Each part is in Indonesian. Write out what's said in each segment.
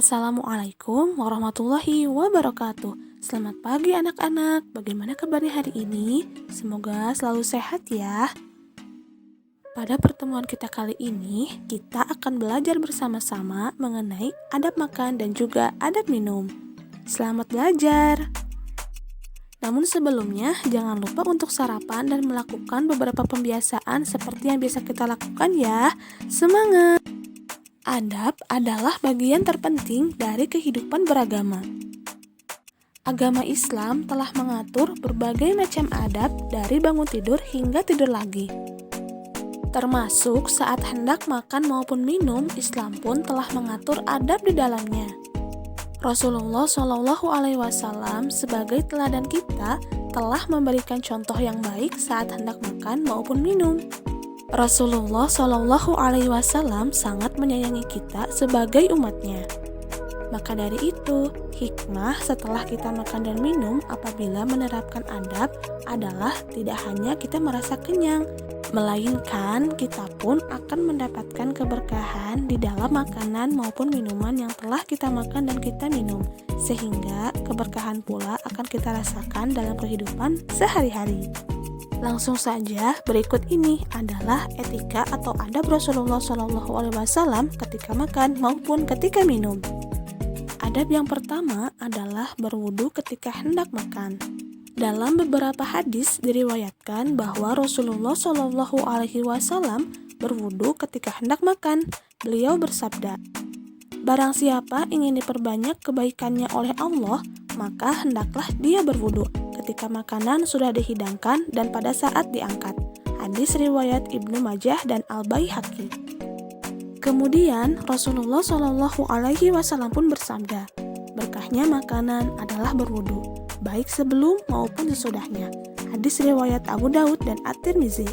Assalamualaikum warahmatullahi wabarakatuh. Selamat pagi anak-anak. Bagaimana kabarnya hari ini? Semoga selalu sehat ya. Pada pertemuan kita kali ini, kita akan belajar bersama-sama mengenai adab makan dan juga adab minum. Selamat belajar. Namun sebelumnya, jangan lupa untuk sarapan dan melakukan beberapa pembiasaan seperti yang biasa kita lakukan ya. Semangat! Adab adalah bagian terpenting dari kehidupan beragama. Agama Islam telah mengatur berbagai macam adab dari bangun tidur hingga tidur lagi. Termasuk saat hendak makan maupun minum, Islam pun telah mengatur adab di dalamnya. Rasulullah Shallallahu Alaihi Wasallam sebagai teladan kita telah memberikan contoh yang baik saat hendak makan maupun minum. Rasulullah Shallallahu Alaihi Wasallam sangat menyayangi kita sebagai umatnya. Maka dari itu, hikmah setelah kita makan dan minum apabila menerapkan adab adalah tidak hanya kita merasa kenyang, melainkan kita pun akan mendapatkan keberkahan di dalam makanan maupun minuman yang telah kita makan dan kita minum, sehingga keberkahan pula akan kita rasakan dalam kehidupan sehari-hari. Langsung saja, berikut ini adalah etika atau adab Rasulullah SAW ketika makan maupun ketika minum. Adab yang pertama adalah berwudu ketika hendak makan. Dalam beberapa hadis diriwayatkan bahwa Rasulullah SAW berwudu ketika hendak makan. Beliau bersabda, "Barang siapa ingin diperbanyak kebaikannya oleh Allah, maka hendaklah dia berwudu ketika makanan sudah dihidangkan dan pada saat diangkat." Hadis riwayat Ibnu Majah dan Al-Baihaqi. Kemudian Rasulullah Shallallahu Alaihi Wasallam pun bersabda, "Berkahnya makanan adalah berwudu, baik sebelum maupun sesudahnya." Hadis riwayat Abu Daud dan At-Tirmizi.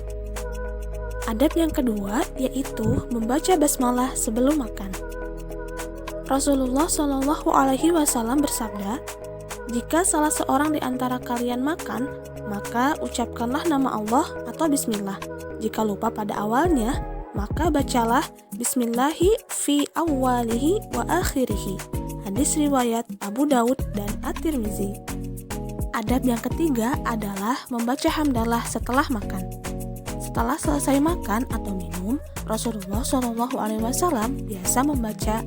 Adab yang kedua yaitu membaca basmalah sebelum makan. Rasulullah Shallallahu Alaihi Wasallam bersabda, "Jika salah seorang di antara kalian makan, maka ucapkanlah nama Allah atau Bismillah. Jika lupa pada awalnya, maka bacalah Bismillahi fi awwalihi wa akhirihi." Hadis riwayat Abu Daud dan At-Tirmizi. Adab yang ketiga adalah membaca hamdalah setelah makan. Setelah selesai makan atau minum, Rasulullah SAW biasa membaca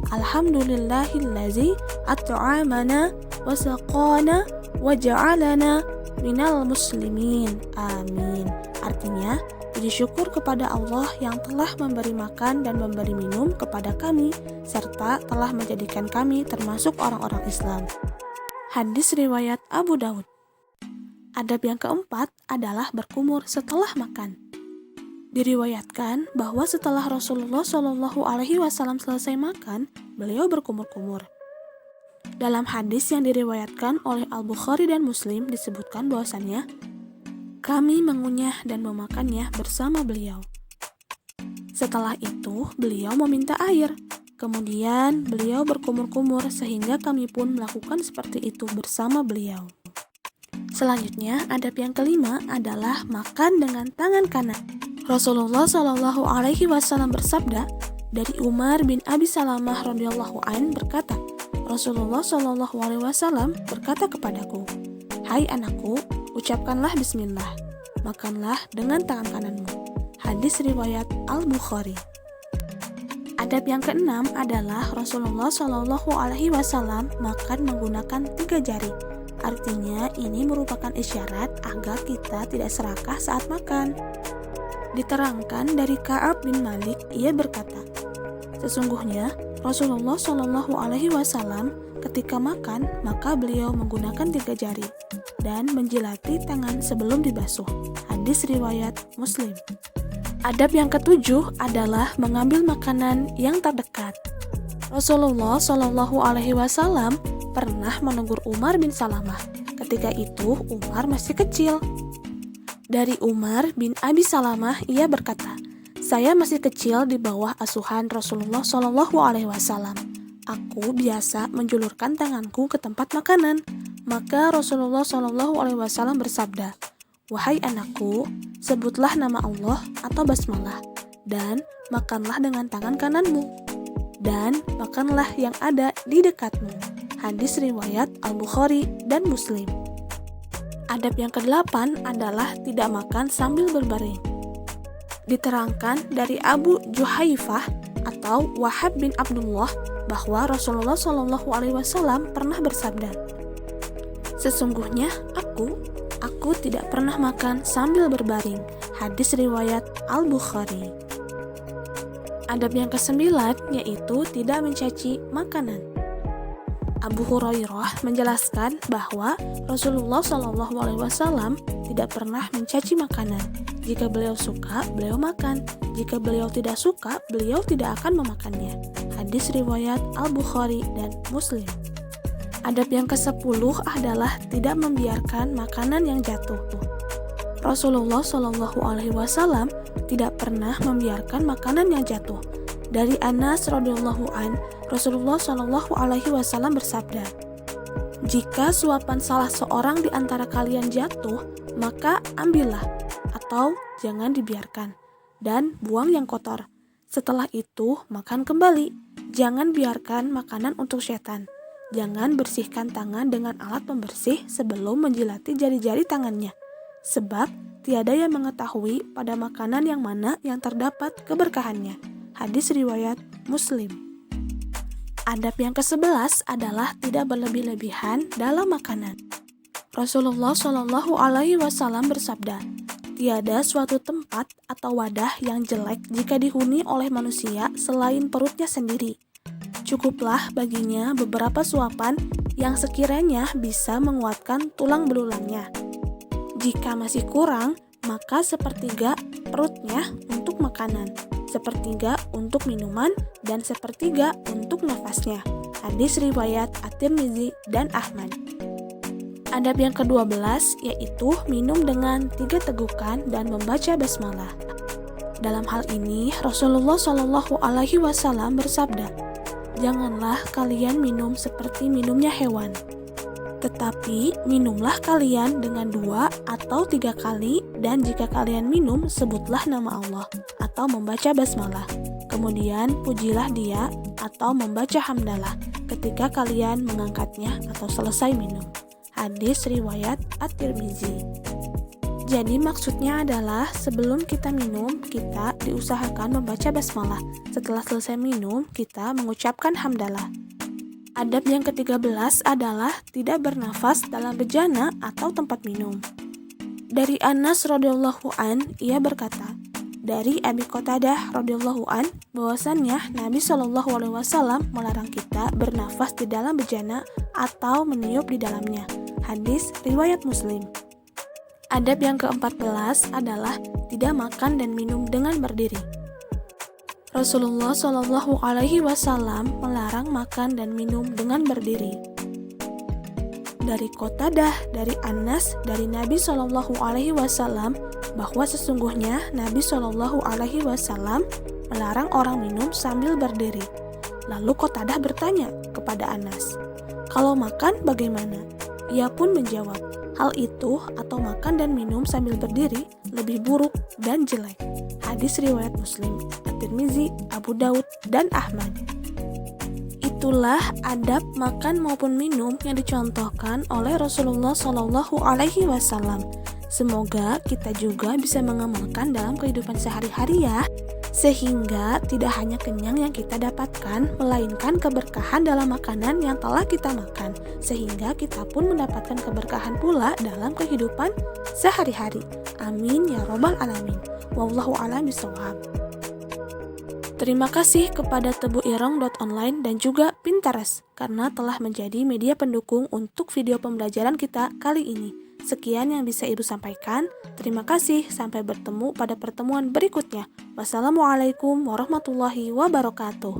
Alhamdulillahillazi at'amana wa saqana wa ja'alana minal muslimin. Amin. Artinya, puji syukur kepada Allah yang telah memberi makan dan memberi minum kepada kami, serta telah menjadikan kami termasuk orang-orang Islam. Hadis riwayat Abu Daud. Adab yang keempat adalah berkumur setelah makan. Diriwayatkan bahwa setelah Rasulullah Shallallahu Alaihi Wasallam selesai makan, beliau berkumur-kumur. Dalam hadis yang diriwayatkan oleh Al-Bukhari dan Muslim disebutkan bahwasannya, kami mengunyah dan memakannya bersama beliau. Setelah itu, beliau meminta air. Kemudian, beliau berkumur-kumur sehingga kami pun melakukan seperti itu bersama beliau. Selanjutnya, adab yang kelima adalah makan dengan tangan kanan. Rasulullah Shallallahu Alaihi Wasallam bersabda, dari Umar bin Abi Salamah radhiyallahu an berkata, Rasulullah Shallallahu Alaihi Wasallam berkata kepadaku, "Hai anakku, ucapkanlah Bismillah, makanlah dengan tangan kananmu." Hadis riwayat Al-Bukhari. Adab yang keenam adalah Rasulullah Shallallahu Alaihi Wasallam makan menggunakan 3 jari. Artinya ini merupakan isyarat agar kita tidak serakah saat makan. Diterangkan dari Ka'ab bin Malik, ia berkata, sesungguhnya Rasulullah Shallallahu Alaihi Wasallam ketika makan maka beliau menggunakan 3 jari dan menjilati tangan sebelum dibasuh. Hadis riwayat Muslim. Adab yang ketujuh adalah mengambil makanan yang terdekat. Rasulullah Shallallahu Alaihi Wasallam pernah menegur Umar bin Salamah. Ketika itu Umar masih kecil. Dari Umar bin Abi Salamah, ia berkata, "Saya masih kecil di bawah asuhan Rasulullah Shallallahu Alaihi Wasallam. Aku biasa menjulurkan tanganku ke tempat makanan. Maka Rasulullah Shallallahu Alaihi Wasallam bersabda, 'Wahai anakku, sebutlah nama Allah atau basmalah dan makanlah dengan tangan kananmu.' dan makanlah yang ada di dekatmu. Hadis riwayat Al-Bukhari dan Muslim. Adab yang ke-8 adalah tidak makan sambil berbaring. Diterangkan dari Abu Juhaifah atau Wahab bin Abdullah bahwa Rasulullah SAW pernah bersabda, "Sesungguhnya aku tidak pernah makan sambil berbaring." Hadis riwayat Al-Bukhari. Adab yang ke-9 yaitu tidak mencaci makanan. Abu Hurairah menjelaskan bahwa Rasulullah SAW tidak pernah mencaci makanan. Jika beliau suka, beliau makan. Jika beliau tidak suka, beliau tidak akan memakannya. Hadis riwayat Al-Bukhari dan Muslim. Adab yang ke-10 adalah tidak membiarkan makanan yang jatuh. Rasulullah SAW tidak pernah membiarkan makanan yang jatuh. Dari Anas radhiyallahu an, Rasulullah SAW bersabda, "Jika suapan salah seorang di antara kalian jatuh, maka ambillah atau jangan dibiarkan dan buang yang kotor. Setelah itu makan kembali. Jangan biarkan makanan untuk setan. Jangan bersihkan tangan dengan alat pembersih sebelum menjilati jari-jari tangannya, sebab tiada yang mengetahui pada makanan yang mana yang terdapat keberkahannya." Hadis riwayat Muslim. Adab yang ke-11 adalah tidak berlebih-lebihan dalam makanan. Rasulullah SAW bersabda, "Tiada suatu tempat atau wadah yang jelek jika dihuni oleh manusia selain perutnya sendiri. Cukuplah baginya beberapa suapan yang sekiranya bisa menguatkan tulang belulangnya. Jika masih kurang, maka sepertiga perutnya untuk makanan, sepertiga untuk minuman, dan sepertiga untuk nafasnya." Hadis riwayat At-Tirmizi dan Ahmad. Adab yang ke-12 yaitu minum dengan 3 tegukan dan membaca basmalah. Dalam hal ini Rasulullah SAW bersabda, "Janganlah kalian minum seperti minumnya hewan, tetapi minumlah kalian dengan 2 atau 3 kali, dan jika kalian minum, sebutlah nama Allah atau membaca basmalah. Kemudian pujilah Dia atau membaca hamdalah ketika kalian mengangkatnya atau selesai minum." Hadis riwayat At-Tirmizi. Jadi maksudnya adalah sebelum kita minum, kita diusahakan membaca basmalah. Setelah selesai minum, kita mengucapkan hamdalah. Adab yang ke-13 adalah tidak bernafas dalam bejana atau tempat minum. Dari Anas radhiyallahu an, ia berkata, dari Abi Qatadah radhiyallahu an, bahwasannya Nabi SAW melarang kita bernafas di dalam bejana atau meniup di dalamnya. Hadis riwayat Muslim. Adab yang ke-14 adalah tidak makan dan minum dengan berdiri. Rasulullah SAW melarang makan dan minum dengan berdiri. Dari Qatadah, dari Anas, dari Nabi SAW bahwa sesungguhnya Nabi SAW melarang orang minum sambil berdiri. Lalu Qatadah bertanya kepada Anas, "Kalau makan bagaimana?" Ia pun menjawab, "Hal itu atau makan dan minum sambil berdiri lebih buruk dan jelek." Hadis riwayat Muslim, At-Tirmizi, Abu Daud, dan Ahmad. Itulah adab makan maupun minum yang dicontohkan oleh Rasulullah SAW. Semoga kita juga bisa mengamalkan dalam kehidupan sehari-hari ya, sehingga tidak hanya kenyang yang kita dapatkan, melainkan keberkahan dalam makanan yang telah kita makan, sehingga kita pun mendapatkan keberkahan pula dalam kehidupan sehari-hari. Amin ya robbal alamin. Wallahu a'lam bishawab. Terima kasih kepada tebuireng.online dan juga Pinterest karena telah menjadi media pendukung untuk video pembelajaran kita kali ini. Sekian yang bisa Ibu sampaikan. Terima kasih. Sampai bertemu pada pertemuan berikutnya. Wassalamualaikum warahmatullahi wabarakatuh.